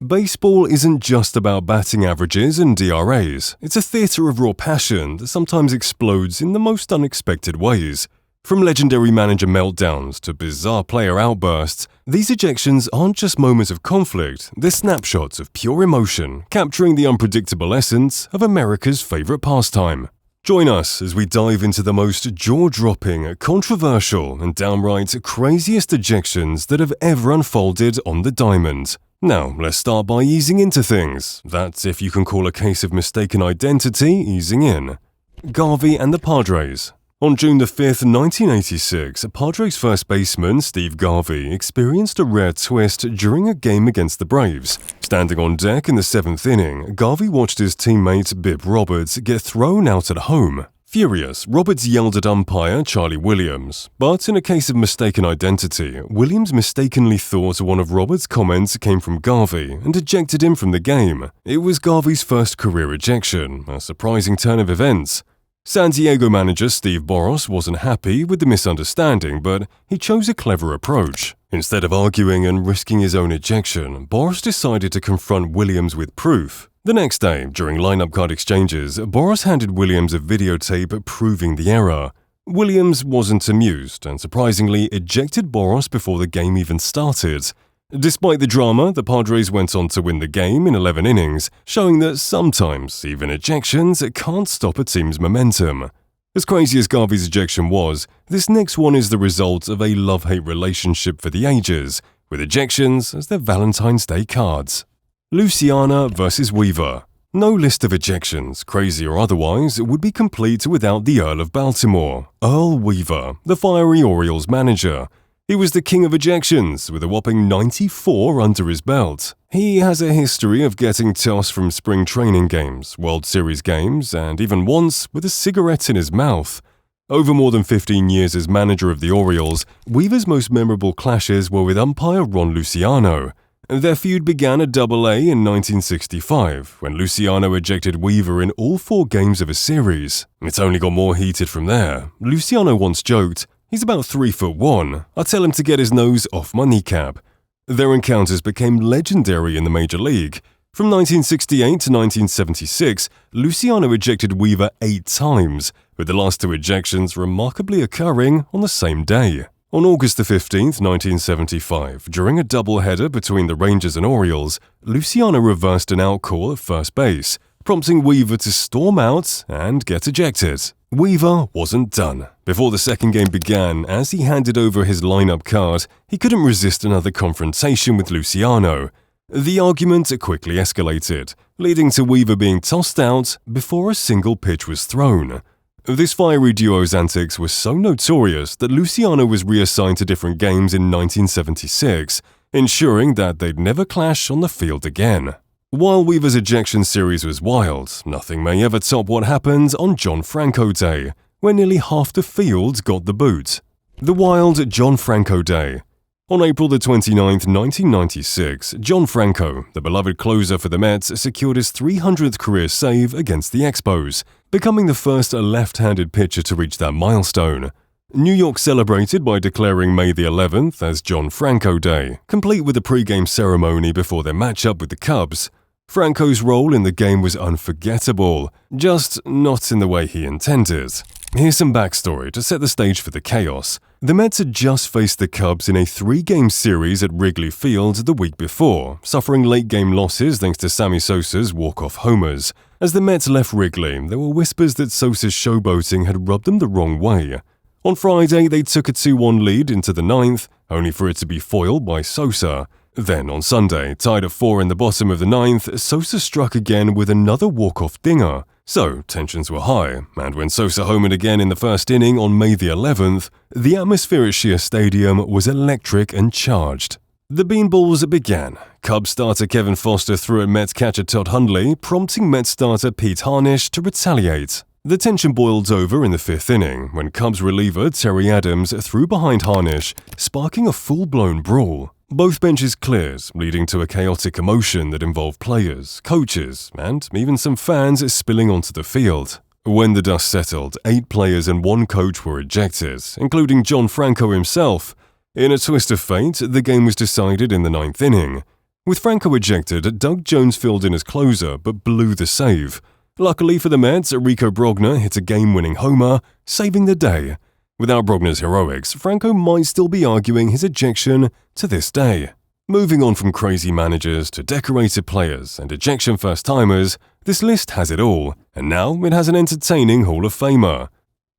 Baseball isn't just about batting averages and DRAs. It's a theater of raw passion that sometimes explodes in the most unexpected ways. From legendary manager meltdowns to bizarre player outbursts, these ejections aren't just moments of conflict, they're snapshots of pure emotion, capturing the unpredictable essence of America's favorite pastime. Join us as we dive into the most jaw-dropping, controversial, and downright craziest ejections that have ever unfolded on the diamond. Now, let's start by easing into things. That's if you can call a case of mistaken identity easing in. Garvey and the Padres. On June 5, 1986, Padres first baseman Steve Garvey experienced a rare twist during a game against the Braves. Standing on deck in the 7th inning, Garvey watched his teammate Bip Roberts get thrown out at home. Furious, Roberts yelled at umpire Charlie Williams, but in a case of mistaken identity, Williams mistakenly thought one of Roberts' comments came from Garvey and ejected him from the game. It was Garvey's first career ejection, a surprising turn of events. San Diego manager Steve Boros wasn't happy with the misunderstanding, but he chose a clever approach. Instead of arguing and risking his own ejection, Boros decided to confront Williams with proof. The next day, during lineup card exchanges, Boros handed Williams a videotape proving the error. Williams wasn't amused and surprisingly ejected Boros before the game even started. Despite the drama, the Padres went on to win the game in 11 innings, showing that sometimes even ejections can't stop a team's momentum. As crazy as Garvey's ejection was, this next one is the result of a love-hate relationship for the ages, with ejections as their Valentine's Day cards. Luciana vs. Weaver. No list of ejections, crazy or otherwise, would be complete without the Earl of Baltimore, Earl Weaver, the fiery Orioles manager. He was the king of ejections, with a whopping 94 under his belt. He has a history of getting tossed from spring training games, World Series games, and even once with a cigarette in his mouth. Over more than 15 years as manager of the Orioles, Weaver's most memorable clashes were with umpire Ron Luciano. Their feud began at Double-A in 1965, when Luciano ejected Weaver in all 4 games of a series. It only got more heated from there. Luciano once joked, "He's about 3'1". I tell him to get his nose off my kneecap." Their encounters became legendary in the Major League. From 1968 to 1976, Luciano ejected Weaver 8 times, with the last 2 ejections remarkably occurring on the same day. On August 15, 1975, during a doubleheader between the Rangers and Orioles, Luciano reversed an out call at first base, prompting Weaver to storm out and get ejected. Weaver wasn't done. Before the second game began, as he handed over his lineup card, he couldn't resist another confrontation with Luciano. The argument quickly escalated, leading to Weaver being tossed out before a single pitch was thrown. This fiery duo's antics were so notorious that Luciano was reassigned to different games in 1976, ensuring that they'd never clash on the field again. While Weaver's ejection series was wild, nothing may ever top what happened on John Franco Day, where nearly half the field got the boot. The wild John Franco Day. On April 29, 1996, John Franco, the beloved closer for the Mets, secured his 300th career save against the Expos, becoming the first left-handed pitcher to reach that milestone. New York celebrated by declaring May the 11th as John Franco Day, complete with a pre-game ceremony before their matchup with the Cubs. Franco's role in the game was unforgettable, just not in the way he intended. Here's some backstory to set the stage for the chaos. The Mets had just faced the Cubs in a 3-game series at Wrigley Field the week before, suffering late-game losses thanks to Sammy Sosa's walk-off homers. As the Mets left Wrigley, there were whispers that Sosa's showboating had rubbed them the wrong way. On Friday, they took a 2-1 lead into the 9th, only for it to be foiled by Sosa. Then on Sunday, tied at 4 in the bottom of the 9th, Sosa struck again with another walk-off dinger. So, tensions were high, and when Sosa homered again in the first inning on May the 11th, the atmosphere at Shea Stadium was electric and charged. The beanballs began. Cubs starter Kevin Foster threw at Mets catcher Todd Hundley, prompting Mets starter Pete Harnisch to retaliate. The tension boiled over in the 5th inning, when Cubs reliever Terry Adams threw behind Harnisch, sparking a full-blown brawl. Both benches cleared, leading to a chaotic commotion that involved players, coaches, and even some fans spilling onto the field. When the dust settled, 8 players and 1 coach were ejected, including John Franco himself. In a twist of fate, the game was decided in the 9th inning. With Franco ejected, Doug Jones filled in as closer but blew the save. Luckily for the Mets, Rico Brogna hit a game-winning homer, saving the day. Without Brogna's heroics, Franco might still be arguing his ejection to this day. Moving on from crazy managers to decorated players and ejection first-timers, this list has it all, and now it has an entertaining Hall of Famer.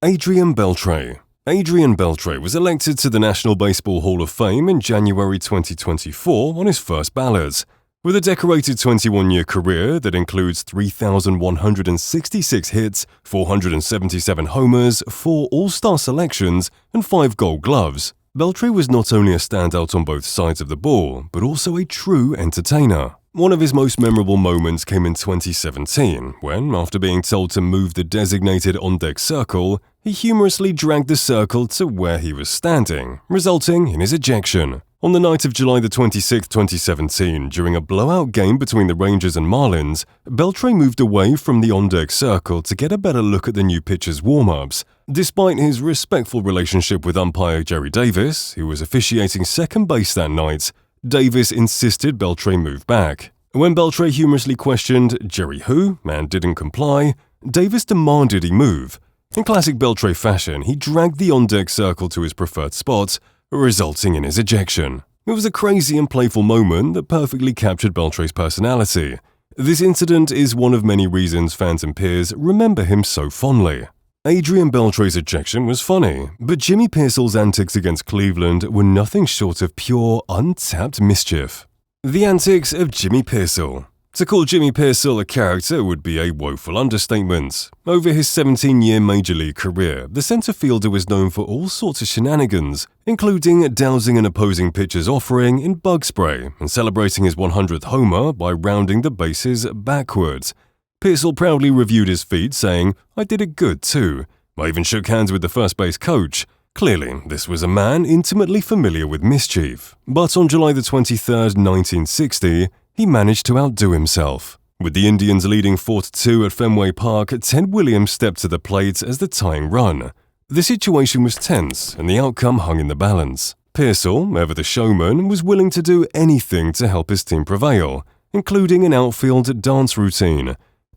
Adrian Beltre. Adrian Beltre was elected to the National Baseball Hall of Fame in January 2024 on his first ballot. With a decorated 21-year career that includes 3,166 hits, 477 homers, 4 All-Star selections, and 5 Gold Gloves, Beltre was not only a standout on both sides of the ball, but also a true entertainer. One of his most memorable moments came in 2017, when, after being told to move the designated on-deck circle, he humorously dragged the circle to where he was standing, resulting in his ejection. On the night of July 26, 2017, during a blowout game between the Rangers and Marlins, Beltre moved away from the on-deck circle to get a better look at the new pitcher's warm-ups. Despite his respectful relationship with umpire Jerry Davis, who was officiating second base that night, Davis insisted Beltre move back. When Beltre humorously questioned Jerry who and didn't comply, Davis demanded he move. In classic Beltre fashion, he dragged the on-deck circle to his preferred spot, resulting in his ejection. It was a crazy and playful moment that perfectly captured Beltre's personality. This incident is one of many reasons fans and peers remember him so fondly. Adrian Beltre's ejection was funny, but Jimmy Piersall's antics against Cleveland were nothing short of pure, untapped mischief. The antics of Jimmy Piersall. To call Jimmy Piersall a character would be a woeful understatement. Over his 17-year Major League career, the center fielder was known for all sorts of shenanigans, including dousing an opposing pitcher's offering in bug spray and celebrating his 100th homer by rounding the bases backwards. Piersall proudly reviewed his feat, saying, "I did it good too. I even shook hands with the first base coach." Clearly, this was a man intimately familiar with mischief. But on July 23, 1960, he managed to outdo himself. With the Indians leading 4-2 at Fenway Park, Ted Williams stepped to the plate as the tying run. The situation was tense, and the outcome hung in the balance. Piersall, ever the showman, was willing to do anything to help his team prevail, including an outfield dance routine.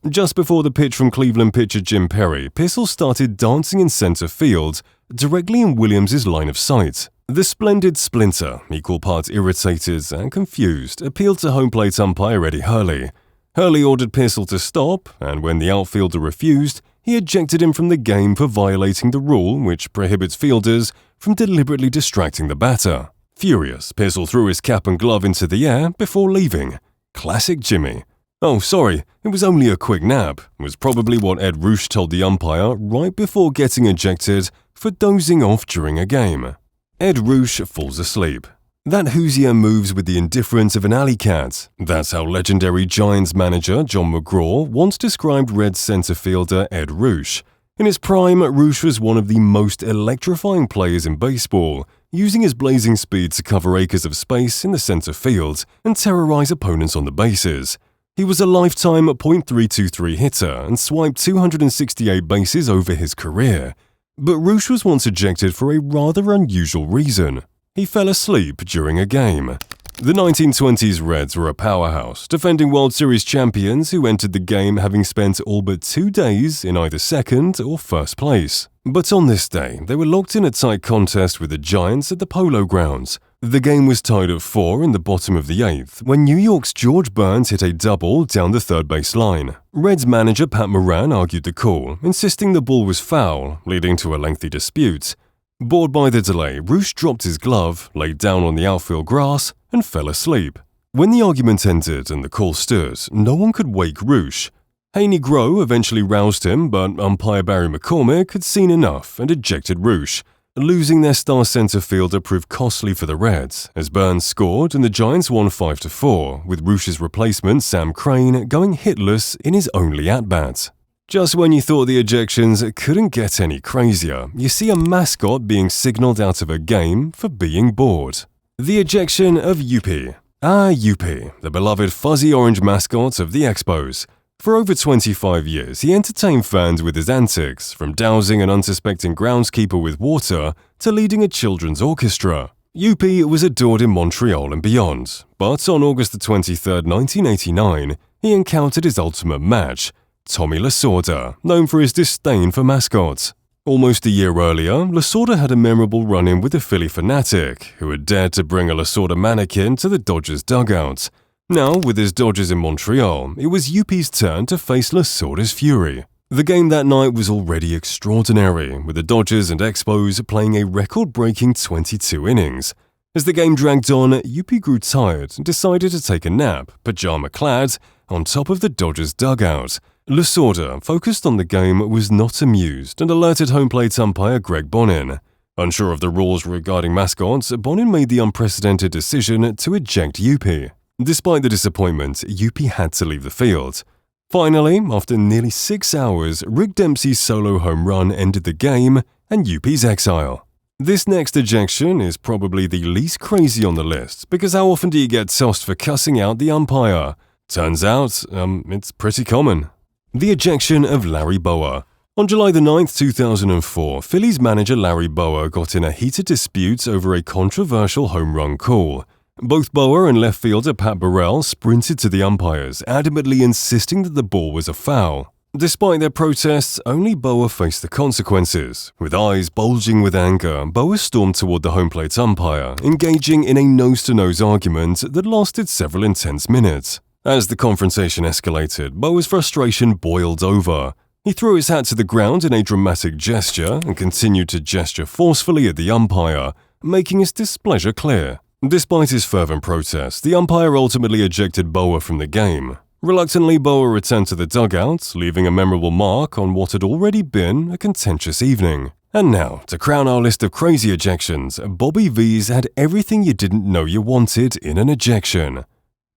Just before the pitch from Cleveland pitcher Jim Perry, Piersall started dancing in center field, directly in Williams' line of sight. The splendid splinter, equal parts irritated and confused, appealed to home plate umpire Eddie Hurley. Hurley ordered Piersall to stop, and when the outfielder refused, he ejected him from the game for violating the rule which prohibits fielders from deliberately distracting the batter. Furious, Piersall threw his cap and glove into the air before leaving. Classic Jimmy. "Oh, sorry, it was only a quick nap," was probably what Ed Roosh told the umpire right before getting ejected for dozing off during a game. Ed Roosh falls asleep. That Hoosier moves with the indifference of an alley cat. That's how legendary Giants manager John McGraw once described Reds center fielder Ed Roosh. In his prime, Roosh was one of the most electrifying players in baseball, using his blazing speed to cover acres of space in the center field and terrorize opponents on the bases. He was a lifetime .323 hitter and swiped 268 bases over his career. But Roosh was once ejected for a rather unusual reason. He fell asleep during a game. The 1920s Reds were a powerhouse, defending World Series champions who entered the game having spent all but 2 days in either second or first place. But on this day, they were locked in a tight contest with the Giants at the Polo Grounds. The game was tied at 4 in the bottom of the 8th when New York's George Burns hit a double down the third base line. Reds manager Pat Moran argued the call, insisting the ball was foul, leading to a lengthy dispute. Bored by the delay, Roosh dropped his glove, laid down on the outfield grass, and fell asleep. When the argument ended and the call stood, no one could wake Roosh. Haney Groh eventually roused him, but umpire Barry McCormick had seen enough and ejected Roosh. Losing their star center fielder proved costly for the Reds, as Burns scored and the Giants won 5-4, with Roosh's replacement Sam Crane going hitless in his only at-bat. Just when you thought the ejections couldn't get any crazier, you see a mascot being signaled out of a game for being bored. The ejection of Youppi. Youppi, the beloved fuzzy orange mascot of the Expos. For over 25 years, he entertained fans with his antics, from dousing an unsuspecting groundskeeper with water to leading a children's orchestra. Yuppie was adored in Montreal and beyond, but on August 23, 1989, he encountered his ultimate match, Tommy Lasorda, known for his disdain for mascots. Almost a year earlier, Lasorda had a memorable run-in with a Philly fanatic who had dared to bring a Lasorda mannequin to the Dodgers dugout. Now, with his Dodgers in Montreal, it was Yuppie's turn to face Lasorda's fury. The game that night was already extraordinary, with the Dodgers and Expos playing a record-breaking 22 innings. As the game dragged on, Yuppie grew tired and decided to take a nap, pajama-clad, on top of the Dodgers dugout. Lasorda, focused on the game, was not amused and alerted home plate umpire Greg Bonin. Unsure of the rules regarding mascots, Bonin made the unprecedented decision to eject Yuppie. Despite the disappointment, Yuppie had to leave the field. Finally, after nearly 6 hours, Rick Dempsey's solo home run ended the game and Yuppie's exile. This next ejection is probably the least crazy on the list, because how often do you get tossed for cussing out the umpire? Turns out, it's pretty common. The ejection of Larry Bowa. On July 9, 2004, Phillies manager Larry Bowa got in a heated dispute over a controversial home run call. Both Bowa and left fielder Pat Burrell sprinted to the umpires, adamantly insisting that the ball was a foul. Despite their protests, only Bowa faced the consequences. With eyes bulging with anger, Bowa stormed toward the home plate umpire, engaging in a nose-to-nose argument that lasted several intense minutes. As the confrontation escalated, Bowa's frustration boiled over. He threw his hat to the ground in a dramatic gesture and continued to gesture forcefully at the umpire, making his displeasure clear. Despite his fervent protest, the umpire ultimately ejected Bowa from the game. Reluctantly, Bowa returned to the dugout, leaving a memorable mark on what had already been a contentious evening. And now, to crown our list of crazy ejections, Bobby V's had everything you didn't know you wanted in an ejection.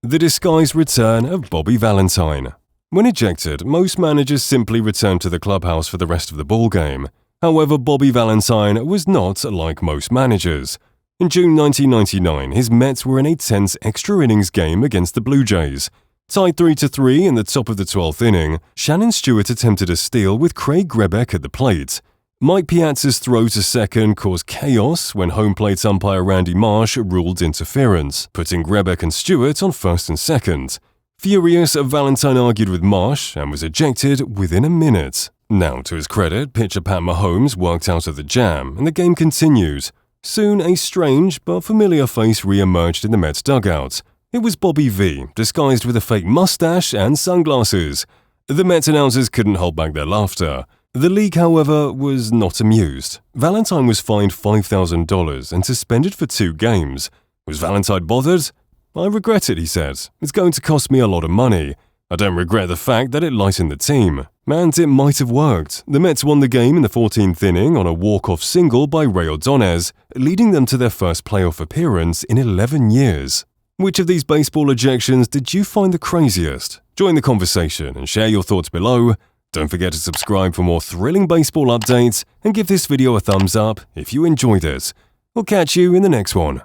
The disguised return of Bobby Valentine. When ejected, most managers simply returned to the clubhouse for the rest of the ballgame. However, Bobby Valentine was not like most managers. In June 1999, his Mets were in a tense extra innings game against the Blue Jays. Tied 3-3 in the top of the 12th inning, Shannon Stewart attempted a steal with Craig Grebeck at the plate. Mike Piazza's throw to second caused chaos when home plate umpire Randy Marsh ruled interference, putting Grebeck and Stewart on first and second. Furious, Valentine argued with Marsh and was ejected within a minute. Now, to his credit, pitcher Pat Mahomes worked out of the jam, and the game continued. Soon, a strange but familiar face re-emerged in the Mets dugout. It was Bobby V, disguised with a fake mustache and sunglasses. The Mets announcers couldn't hold back their laughter. The league, however, was not amused. Valentine was fined $5,000 and suspended for 2 games. Was Valentine bothered? "I regret it," he said. "It's going to cost me a lot of money. I don't regret the fact that it lightened the team." And it might have worked. The Mets won the game in the 14th inning on a walk-off single by Ray Ordonez, leading them to their first playoff appearance in 11 years. Which of these baseball ejections did you find the craziest? Join the conversation and share your thoughts below. Don't forget to subscribe for more thrilling baseball updates and give this video a thumbs up if you enjoyed it. We'll catch you in the next one.